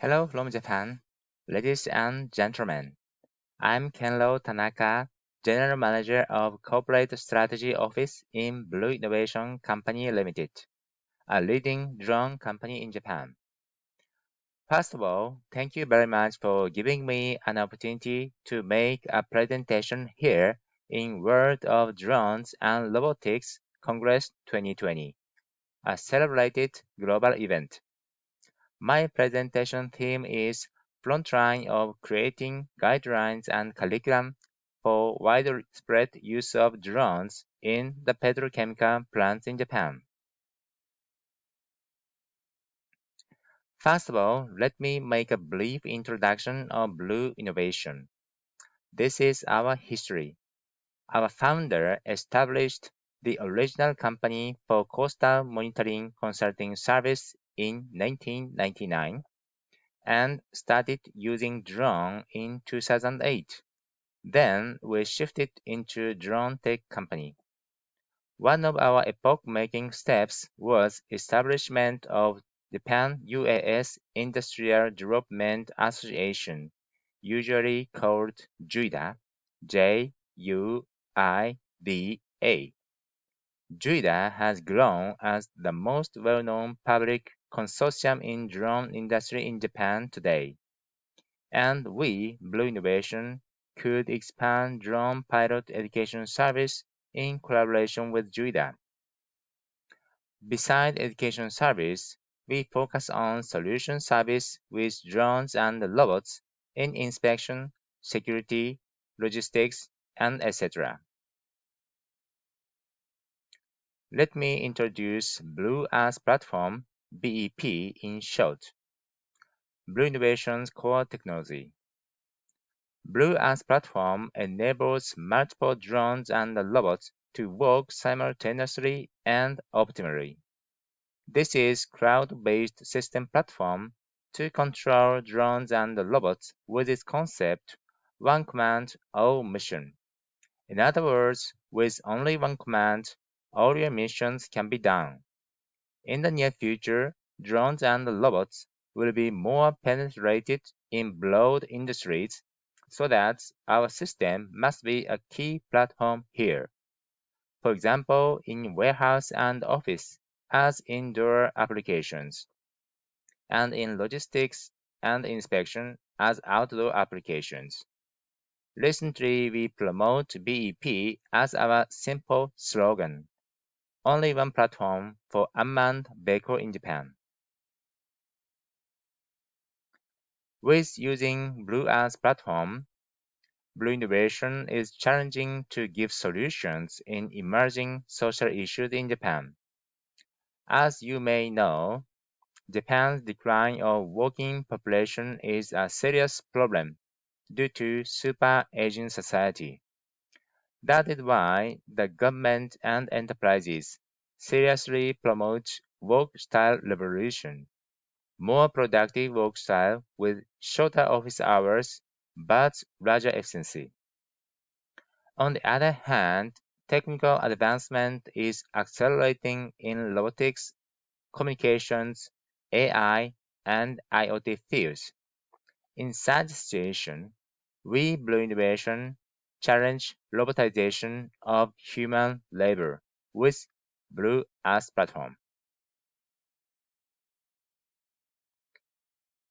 Hello from Japan. Ladies and gentlemen, I'm Kenro Tanaka, General Manager of Corporate Strategy Office in Blue Innovation Company Limited, a leading drone company in Japan. First of all, thank you very much for giving me an opportunity to make a presentation here in World of Drones and Robotics Congress 2020, a celebrated global event. My presentation theme is Frontline of Creating Guidelines and Curriculum for Widespread Use of Drones in the Petrochemical Plants in Japan. First of all, let me make a brief introduction of Blue Innovation. This is our history. Our founder established the original company for coastal monitoring consulting service in 1999 and started using drone in 2008. Then we shifted into drone tech company. One of our epoch-making steps was establishment of Japan UAS Industrial Development Association, usually called JUIDA, J-U-I-D-A. JUIDA has grown as the most well-known public consortium in drone industry in Japan today. And we, Blue Innovation, could expand drone pilot education service in collaboration with JUIDA. Besides education service, we focus on solution service with drones and robots in inspection, security, logistics, and etc. Let me introduce Blue as Platform, BEP in short. Blue Innovation's core technology. Blue as Platform enables multiple drones and robots to work simultaneously and optimally. This is cloud-based system platform to control drones and robots with its concept, one command, all mission. In other words, with only one command, all your missions can be done. In the near future, drones and robots will be more penetrated in broad industries, so that our system must be a key platform here. For example, in warehouse and office as indoor applications, and in logistics and inspection as outdoor applications. Recently, we promote BEP as our simple slogan, only one platform for unmanned vehicle in Japan. With using Blue as platform, Blue Innovation is challenging to give solutions in emerging social issues in Japan. As you may know, Japan's decline of working population is a serious problem due to super-aging society. That is why the government and enterprises seriously promote work style revolution, more productive work style with shorter office hours but larger efficiency. On the other hand, technical advancement is accelerating in robotics, communications, AI, and IoT fields. In such situation, we Blue Innovation challenge robotization of human labor with Blue as platform.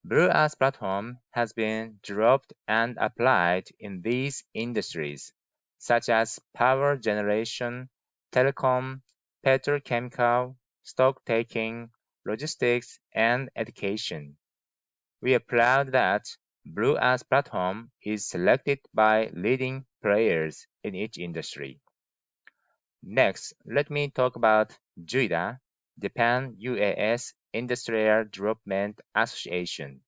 Blue as platform has been developed and applied in these industries, such as power generation, telecom, petrochemical, stock taking, logistics, and education. We are proud that Blue as platform is selected by leading players in each industry. Next, let me talk about JUIDA, Japan UAS Industrial Development Association.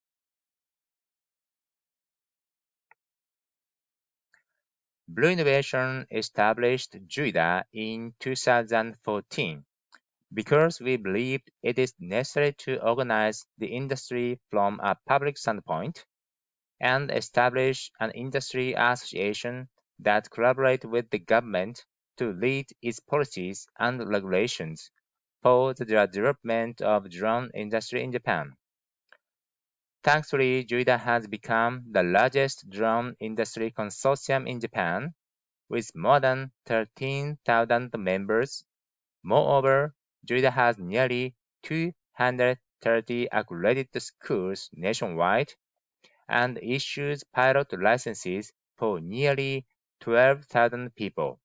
Blue Innovation established JUIDA in 2014 because we believed it is necessary to organize the industry from a public standpoint and establish an industry association that collaborates with the government to lead its policies and regulations for the development of drone industry in Japan. Thankfully, JUIDA has become the largest drone industry consortium in Japan, with more than 13,000 members. Moreover, JUIDA has nearly 230 accredited schools nationwide and issues pilot licenses for nearly 12,000 people.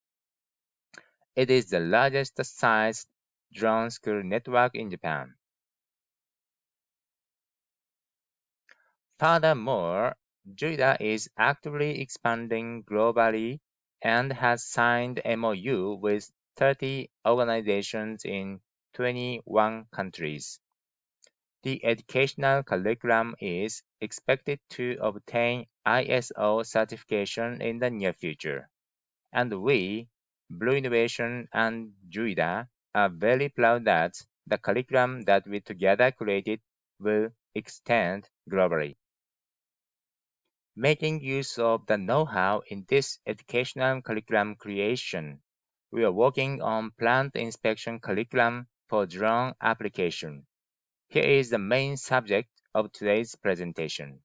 It is the largest sized drone school network in Japan. Furthermore, JUIDA is actively expanding globally and has signed MOU with 30 organizations in 21 countries. The educational curriculum is expected to obtain ISO certification in the near future, and we, Blue Innovation and JUIDA, are very proud that the curriculum that we together created will extend globally. Making use of the know-how in this educational curriculum creation, we are working on plant inspection curriculum for drone application. Here is the main subject of today's presentation.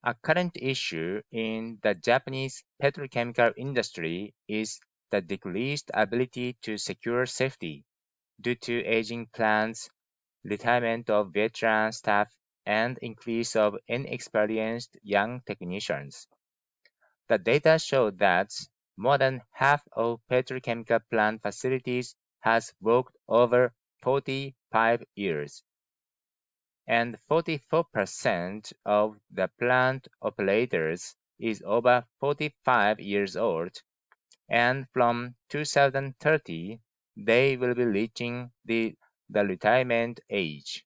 A current issue in the Japanese petrochemical industry is the decreased ability to secure safety due to aging plants, retirement of veteran staff, and increase of inexperienced young technicians. The data show that more than half of petrochemical plant facilities has worked over 45 years, and 44% of the plant operators is over 45 years old, and from 2030 they will be reaching the retirement age.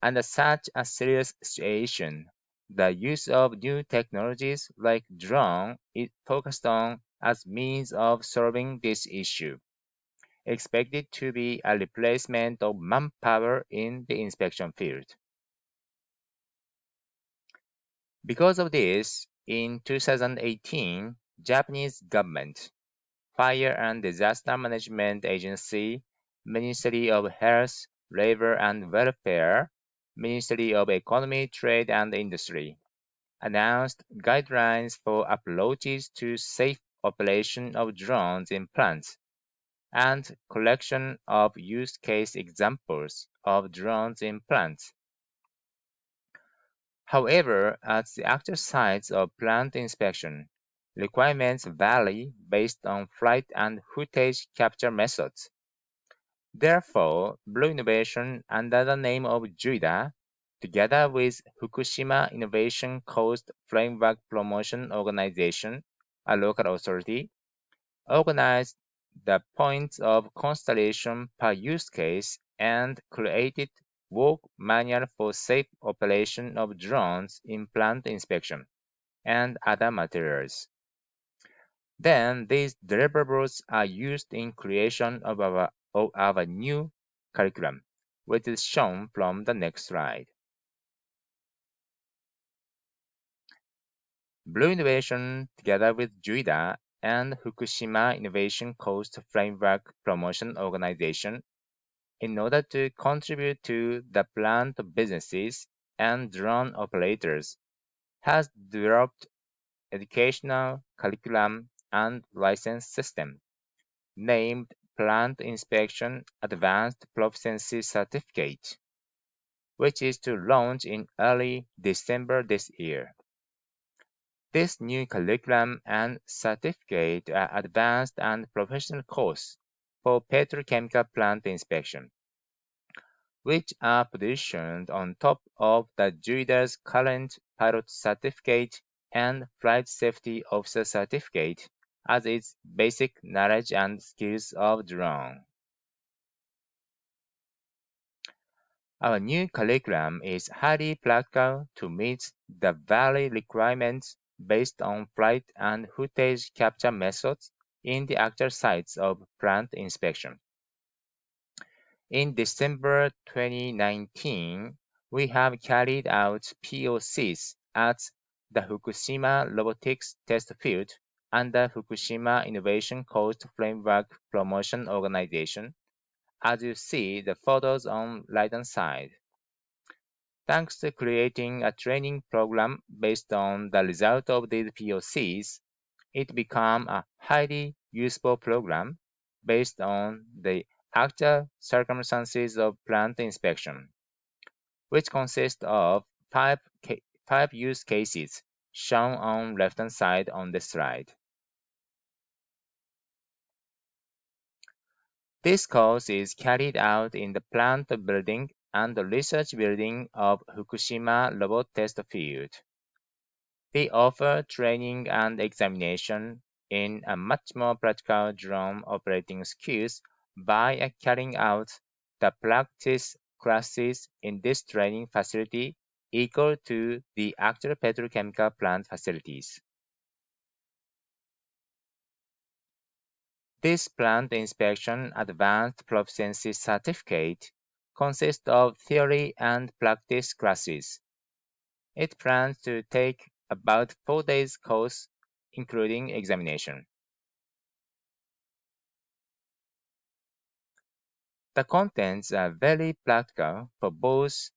Under such a serious situation, the use of new technologies like drone is focused on as means of solving this issue, expected to be a replacement of manpower in the inspection field. Because of this, in 2018, Japanese government, Fire and Disaster Management Agency, Ministry of Health, Labor and Welfare, Ministry of Economy, Trade and Industry, announced guidelines for approaches to safe operation of drones in plants and collection of use case examples of drones in plants. However, at the actual sites of plant inspection, requirements vary based on flight and footage capture methods. Therefore, Blue Innovation, under the name of JUIDA, together with Fukushima Innovation Coast Framework Promotion Organization, a local authority, organized the points of constellation per use case and created work manual for safe operation of drones in plant inspection and other materials. Then these deliverables are used in creation of our new curriculum, which is shown from the next slide. Blue Innovation, together with JUIDA and Fukushima Innovation Coast Framework Promotion Organization, in order to contribute to the plant businesses and drone operators, has developed educational curriculum and license system named Plant Inspection Advanced Proficiency Certificate, which is to launch in early December this year. This new curriculum and certificate are advanced and professional courses for petrochemical plant inspection, which are positioned on top of the JUIDA's current pilot certificate and flight safety officer certificate as its basic knowledge and skills of drone. Our new curriculum is highly practical to meet the very requirements based on flight and footage capture methods in the actual sites of plant inspection. In December 2019, we have carried out POCs at the Fukushima Robotics test field under Fukushima Innovation Coast Framework Promotion Organization as you see the photos on right-hand side. Thanks to creating a training program based on the result of these POCs, it became a highly useful program based on the actual circumstances of plant inspection, which consists of five use cases shown on left-hand side on the slide. This course is carried out in the plant building and the research building of Fukushima Robot Test Field. We offer training and examination in a much more practical drone operating skills by carrying out the practice classes in this training facility equal to the actual petrochemical plant facilities. This plant inspection advanced proficiency certificate consists of theory and practice classes. It plans to take about 4 days course including examination. The contents are very practical for both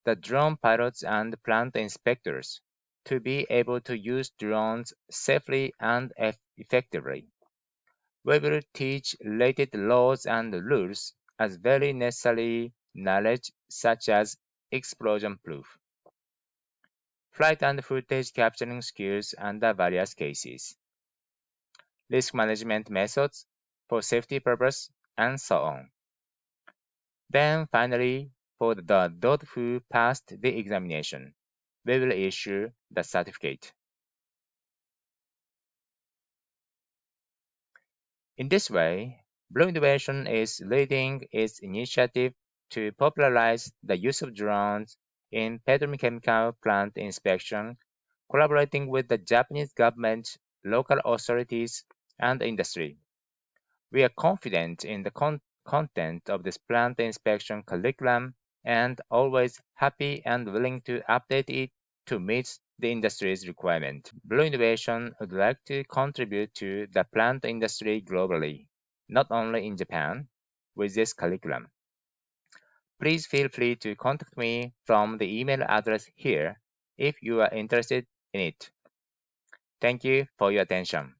the drone pilots and plant inspectors to be able to use drones safely and effectively. We will teach related laws and rules as very necessary knowledge such as explosion proof, flight and footage capturing skills under various cases, risk management methods for safety purpose, and so on. Then finally, for those who passed the examination, we will issue the certificate. In this way, Blue Innovation is leading its initiative to popularize the use of drones in petrochemical plant inspection, collaborating with the Japanese government, local authorities, and industry. We are confident in the content of this plant inspection curriculum and always happy and willing to update it to meet the industry's requirement. Blue Innovation would like to contribute to the plant industry globally, not only in Japan, with this curriculum. Please feel free to contact me from the email address here if you are interested in it. Thank you for your attention.